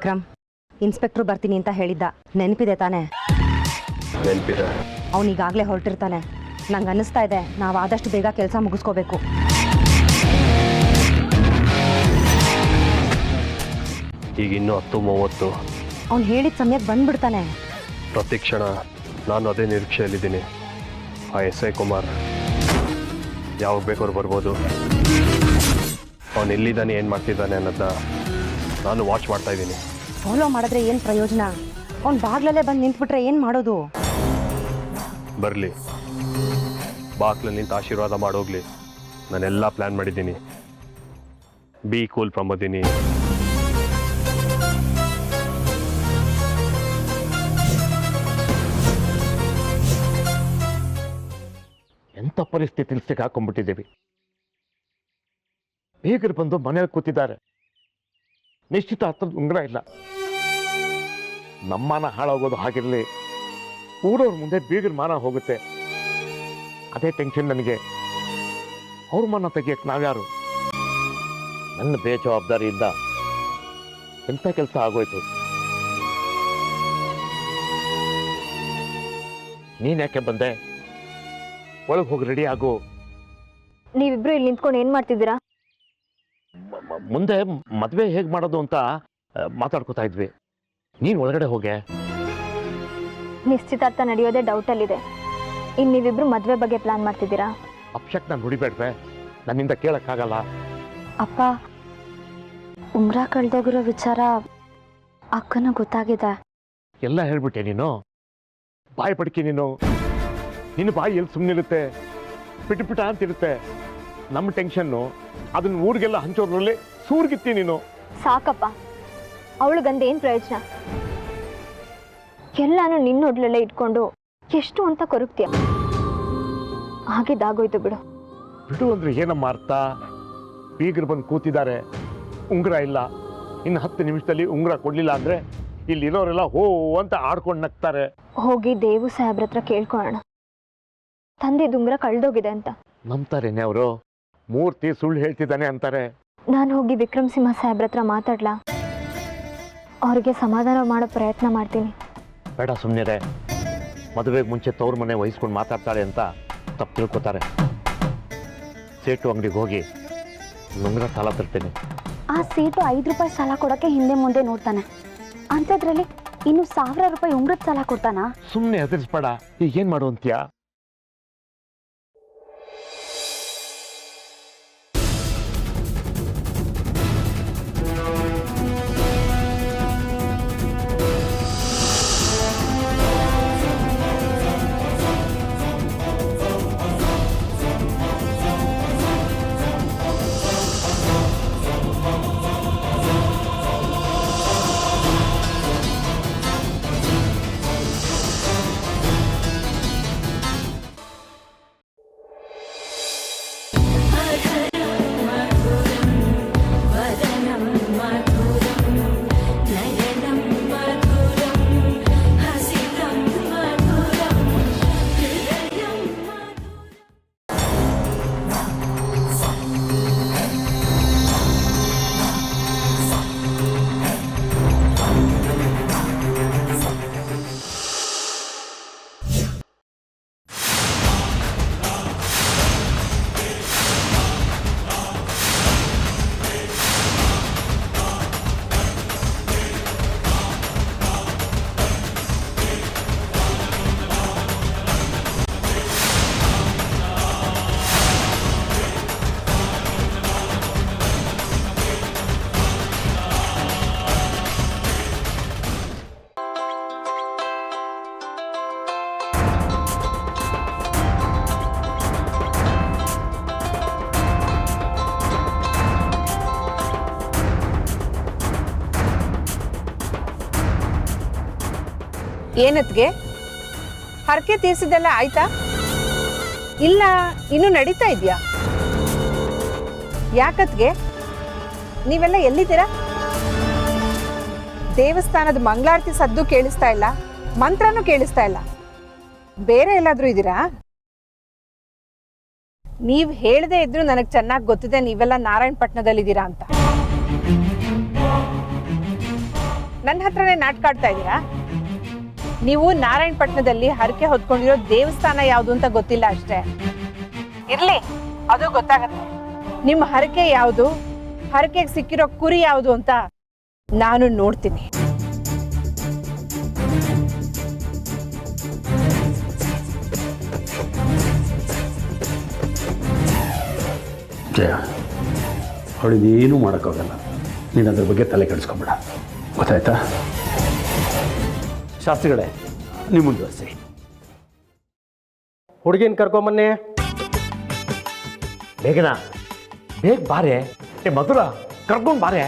Vikram, inspector ಬರ್ತೀನಿ ಅಂತ ಹೇಳಿದ್ದ, ನೆನಪಿದೆ ತಾನೆ? ನೆನಪಿದೆ. ಅವನೀಗಾಗಲೇ ಹೊರಟಿರ್ತಾನೆ. ನಂಗೆ ಅನ್ನಿಸ್ತಾ ಇದೆ ನಾವು ಆದಷ್ಟು ಬೇಗ ಕೆಲಸ ಮುಗಿಸ್ಕೋಬೇಕು. ಈಗ ಇನ್ನೂ 10:30. ಅವ್ನು ಹೇಳಿದ ಸಮಯಕ್ಕೆ ಬಂದ್ಬಿಡ್ತಾನೆ. ಪ್ರತಿ ಕ್ಷಣ ನಾನು ಅದೇ ನಿರೀಕ್ಷೆಯಲ್ಲಿದ್ದೀನಿ. ಆ SI ಕುಮಾರ್ ಯಾವಾಗ ಬೇಕಾದ್ರೂ ಬರ್ಬೋದು. ಅವನು ಎಲ್ಲಿದ್ದಾನೆ, ಏನು ಮಾಡ್ತಿದ್ದಾನೆ ಅನ್ನೋದನ್ನ ನಾನು ವಾಚ್ ಮಾಡ್ತಾ ಇದ್ದೀನಿ. ಫಾಲೋ ಮಾಡಿದ್ರೆ ಏನು ಪ್ರಯೋಜನ? ಅವ್ನು ಬಾಗ್ಲಲ್ಲೇ ಬಂದು ನಿಂತ್ಬಿಟ್ರೆ ಏನು ಮಾಡೋದು? ಬರಲಿ, ಬಾಗ್ಲಲ್ಲಿ ನಿಂತು ಆಶೀರ್ವಾದ ಮಾಡೋಗ್ಲಿ. ನಾನೆಲ್ಲ ಪ್ಲ್ಯಾನ್ ಮಾಡಿದ್ದೀನಿ. B cool Pramodini. ಎಂಥ ಪರಿಸ್ಥಿತಿಲಿ ಸಿಕ್ಕಾಕೊಂಡ್ಬಿಟ್ಟಿದ್ದೀವಿ. ಬೀಗರು ಬಂದು ಮನೇಲಿ ಕೂತಿದ್ದಾರೆ. ನಿಶ್ಚಿತಾರ್ಥದ ಉಂಗುರ ಇಲ್ಲ. ನಮ್ಮನ ಹಾಳಾಗೋದು ಹಾಗಿರಲಿ, ಊರವ್ರ ಮುಂದೆ ಬೀಗರ ಮಾನ ಹೋಗುತ್ತೆ. ಅದೇ ಟೆನ್ಷನ್ ನನಗೆ. ಅವ್ರ ಮಾನ ತೆಗಿಯಕ್ಕೆ ನಾವ್ಯಾರು? ನನ್ನ ಬೇಜವಾಬ್ದಾರಿಯಿಂದ ಎಂಥ ಕೆಲಸ ಆಗೋಯ್ತು. ನೀನ್ ಯಾಕೆ ಬಂದೆ? ಒಳಗೆ ಹೋಗಿ ರೆಡಿ ಆಗು. ನೀವಿಬ್ರು ಇಲ್ಲಿ ನಿಂತ್ಕೊಂಡು ಏನ್ ಮಾಡ್ತಿದ್ದೀರಾ? ಮುಂದೆ ಮದ್ವೆ ಹೇಗ್ ಮಾಡೋದು ಅಂತ ಮಾತಾಡ್ಕೋತಾ ಇದ್ವಿ. ನೀನ್ ಒಳಗಡೆ ಹೋಗೆ. ನಿಶ್ಚಿತಾರ್ಥ ನಡೆಯೋದೇ ಡೌಟ್ ಅಲ್ಲಿದೆ. ಇನ್ ನೀವಿಬ್ರು ಮದ್ವೆ ಬಗ್ಗೆ ಪ್ಲಾನ್ ಮಾಡ್ತಿದ್ದೀರಾ? ಅಪ್ಶಕ್ ನಾನು ನುಡಿಬೇಡ್ವೆ, ನನ್ನಿಂದ ಕೇಳಕ್ಕಾಗಲ್ಲ. ಅಪ್ಪ, ಉಂಗ್ರ ಕಳ್ದೋಗಿರೋ ವಿಚಾರ ಅಕ್ಕನ ಗೊತ್ತಾಗಿದೆ. ಎಲ್ಲ ಹೇಳ್ಬಿಟ್ಟೆ ನೀನು. ಬಾಯಿ ಪಡ್ಕಿ ನೀನು. ನಿನ್ನ ಬಾಯಿ ಎಲ್ಲಿ ಸುಮ್ಮನಿರುತ್ತೆ? ಪಿಟ ಅಂತಿರುತ್ತೆ. ನಮ್ಮ ಟೆನ್ಷನ್ನು ಅದನ್ನ ಊರಿಗೆಲ್ಲ ಹಂಚೋದ್ರಲ್ಲಿ ಸೂರ್ಗಿತ್ತಿ ನೀನು. ಸಾಕಪ್ಪ, ಅವಳಿಗಂದ ಏನ್ ಪ್ರಯೋಜನ? ಎಲ್ಲಾನು ನಿನ್ನೊಡ್ಲಲ್ಲೇ ಇಟ್ಕೊಂಡು ಎಷ್ಟು ಅಂತ ಕೊರಗ್ತೀಯ. ಹಾಗಿದ್ದಾಗೋಯ್ತು ಬಿಡು. ಬಿಡು ಅಂದ್ರೆ ಏನಮ್ಮ ಅರ್ಥ? ಬೀಗರು ಬಂದು ಕೂತಿದ್ದಾರೆ, ಉಂಗುರ ಇಲ್ಲ. ಇನ್ನು 10 ನಿಮಿಷದಲ್ಲಿ ಉಂಗುರ ಕೊಡ್ಲಿಲ್ಲ ಅಂದ್ರೆ ಇಲ್ಲಿರೋರೆಲ್ಲ ಹೋ ಅಂತ ಆಡ್ಕೊಂಡು ನಗ್ತಾರೆ. ಹೋಗಿ ದೇವು ಸಾಹೇಬ್ರ ಹತ್ರ ಕೇಳ್ಕೊಳ್ಳೋಣ, ತಂದಿದ್ದ ಉಂಗುರ ಕಳ್ದೋಗಿದೆ ಅಂತ. ನಂಬ್ತಾರೇನೆ ಅವರು? ಮೂರ್ತಿ ಸುಳ್ಳು ಹೇಳ್ತಿದ್ದಾನೆ ಅಂತಾರೆ. ನಾನು ಹೋಗಿ ವಿಕ್ರಮ್ ಸಿಂಹ ಸಾಹೇಬ್ರ ಹತ್ರ ಮಾತಾಡ್ಲಾ? ಅವ್ರಿಗೆ ಸಮಾಧಾನ ಮಾಡೋ ಪ್ರಯತ್ನ ಮಾಡ್ತೀನಿ. ಬೇಡ, ಸುಮ್ಮನೆ. ಮದುವೆಗೆ ಮುಂಚೆ ತವ್ರ ಮನೆ ವಹಿಸ್ಕೊಂಡು ಮಾತಾಡ್ತಾಳೆ ಅಂತ ತಪ್ಪು ತಿಳ್ಕೊತಾರೆ. ಸೇಟು ಅಂಗಡಿಗೆ ಹೋಗಿ ಉಂಗುರ ಸಾಲ ತರ್ತೇನೆ. ಆ ಸೇಟು 5 ರೂಪಾಯಿ ಸಾಲ ಕೊಡೋಕ್ಕೆ ಹಿಂದೆ ಮುಂದೆ ನೋಡ್ತಾನೆ. ಅಂಥದ್ರಲ್ಲಿ ಇನ್ನು 1000 ರೂಪಾಯಿ ಉಂಗುರದ ಸಾಲ ಕೊಡ್ತಾನ? ಸುಮ್ಮನೆ ಹೆದರ್ಸ್ಬೇಡ. ಈಗ ಏನ್ ಮಾಡು ಅಂತೀಯಾ? ಏನತ್ಗೆ ಹರಕೆ ತೀರಿಸಿದೆಲ್ಲ ಆಯ್ತಾ? ಇಲ್ಲ ಇನ್ನು ನಡೀತಾ ಇದೆಯಾ? ಯಾಕತ್ಗೆ ನೀವೆಲ್ಲ ಎಲ್ಲಿದ್ದೀರಾ? ದೇವಸ್ಥಾನದ ಮಂಗಳಾರತಿ ಸದ್ದು ಕೇಳಿಸ್ತಾ ಇಲ್ಲ, ಮಂತ್ರನೂ ಕೇಳಿಸ್ತಾ ಇಲ್ಲ. ಬೇರೆ ಎಲ್ಲಾದ್ರೂ ಇದ್ದೀರಾ? ನೀವ್ ಹೇಳದೇ ಇದ್ರು ನನಗೆ ಚೆನ್ನಾಗಿ ಗೊತ್ತಿದೆ ನೀವೆಲ್ಲ ನಾರಾಯಣಪಟ್ಟಣದಲ್ಲಿದ್ದೀರಾ ಅಂತ. ನನ್ನ ಹತ್ರನೇ ನಾಟಕ ಆಡ್ತಾ ಇದ್ದೀರಾ? ನೀವು ನಾರಾಯಣಪಟ್ಟಣದಲ್ಲಿ ಹರಕೆ ಹೊತ್ಕೊಂಡಿರೋ ದೇವಸ್ಥಾನ ಯಾವುದು ಅಂತ ಗೊತ್ತಿಲ್ಲ ಅಷ್ಟೇ. ಇರ್ಲಿ, ಅದು ಗೊತ್ತಾಗತ್ತೆ. ನಿಮ್ಮ ಹರಕೆ ಯಾವುದು, ಹರಕೆಗೆ ಸಿಕ್ಕಿರೋ ಕುರಿ ಯಾವುದು ಅಂತ ನಾನು ನೋಡ್ತೀನಿ. ಜಯ, ಅವಳಿಗೇನೂ ಮಾಡೋಕ್ಕಾಗಲ್ಲ. ನೀನು ಅದ್ರ ಬಗ್ಗೆ ತಲೆ ಕೆಡಿಸ್ಕೊಬೇಡ, ಗೊತ್ತಾಯ್ತಾ? ಶಾಸ್ತ್ರಿಗಳೇ, ನೀವು ಮುಂದುವರಿಸಿ. ಹುಡುಗಿನ ಕರ್ಕೊಂಬನ್ನಿ. ಬೇಗನಾ, ಬೇಗ ಬಾರೆ. ಏ ಮಧುರ, ಕರ್ಕೊಂಡು ಬಾರೆ.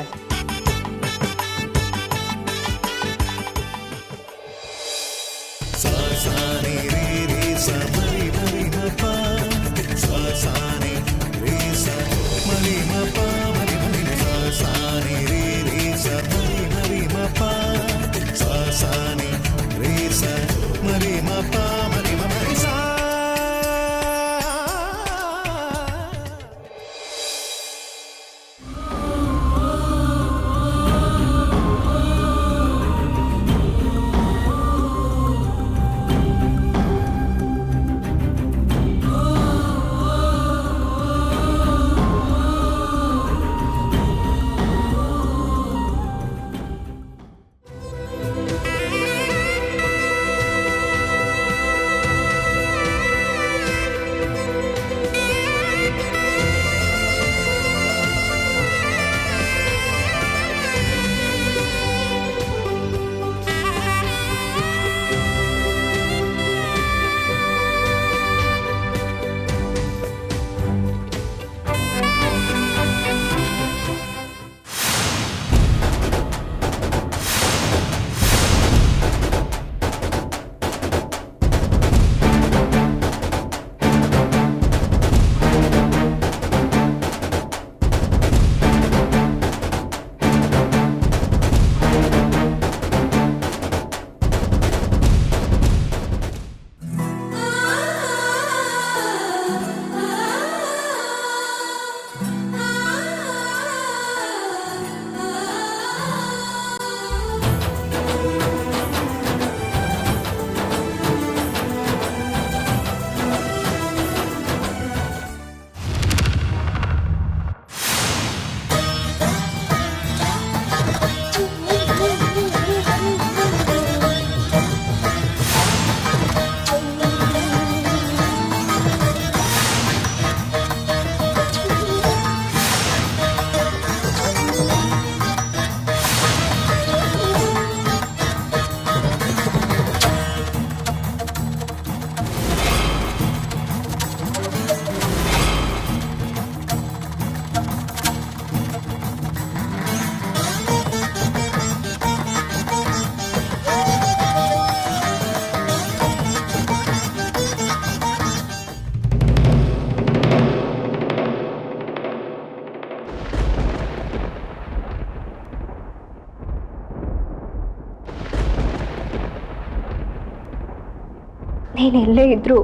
ನೀನೆಲ್ಲೇ ಇದ್ರು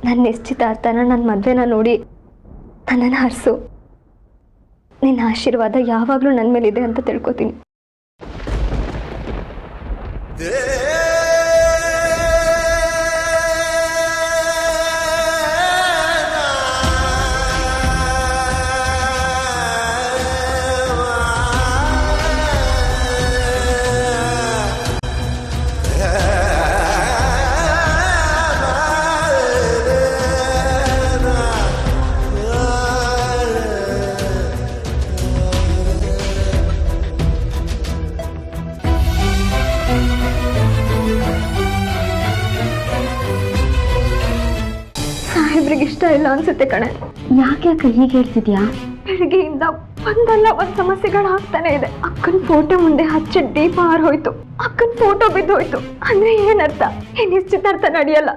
ನನ್ನ ನಿಶ್ಚಿತಾರ್ಥನ, ನನ್ನ ಮದುವೆನ ನೋಡಿ ನನ್ನನ್ನು ಹರಿಸು. ನಿನ್ನ ಆಶೀರ್ವಾದ ಯಾವಾಗಲೂ ನನ್ನ ಮೇಲಿದೆ ಅಂತ ತಿಳ್ಕೊತೀನಿ. ಸಾಹೇಬ್ರಿಗೆ ಇಷ್ಟ ಇಲ್ಲ ಅನ್ಸುತ್ತೆ ಕಣೆ. ಯಾಕೆ ಹೀಗೆ ಹೇಳ್ತಿದ್ಯಾ? ಬೆಳಗ್ಗೆಯಿಂದ ಒಂದಲ್ಲ ಒಂದು ಸಮಸ್ಯೆಗಳಾಗ್ತಾನೆ ಇದೆ. ಅಕ್ಕನ ಫೋಟೋ ಮುಂದೆ ಹಚ್ಚಿದ ದೀಪ ಆರೋಯ್ತು, ಅಕ್ಕನ ಫೋಟೋ ಬಿದ್ದೋಯ್ತು ಅಂದ್ರೆ ಏನರ್ಥ? ಈ ನಿಶ್ಚಿತಾರ್ಥ ನಡೆಯಲ್ಲ.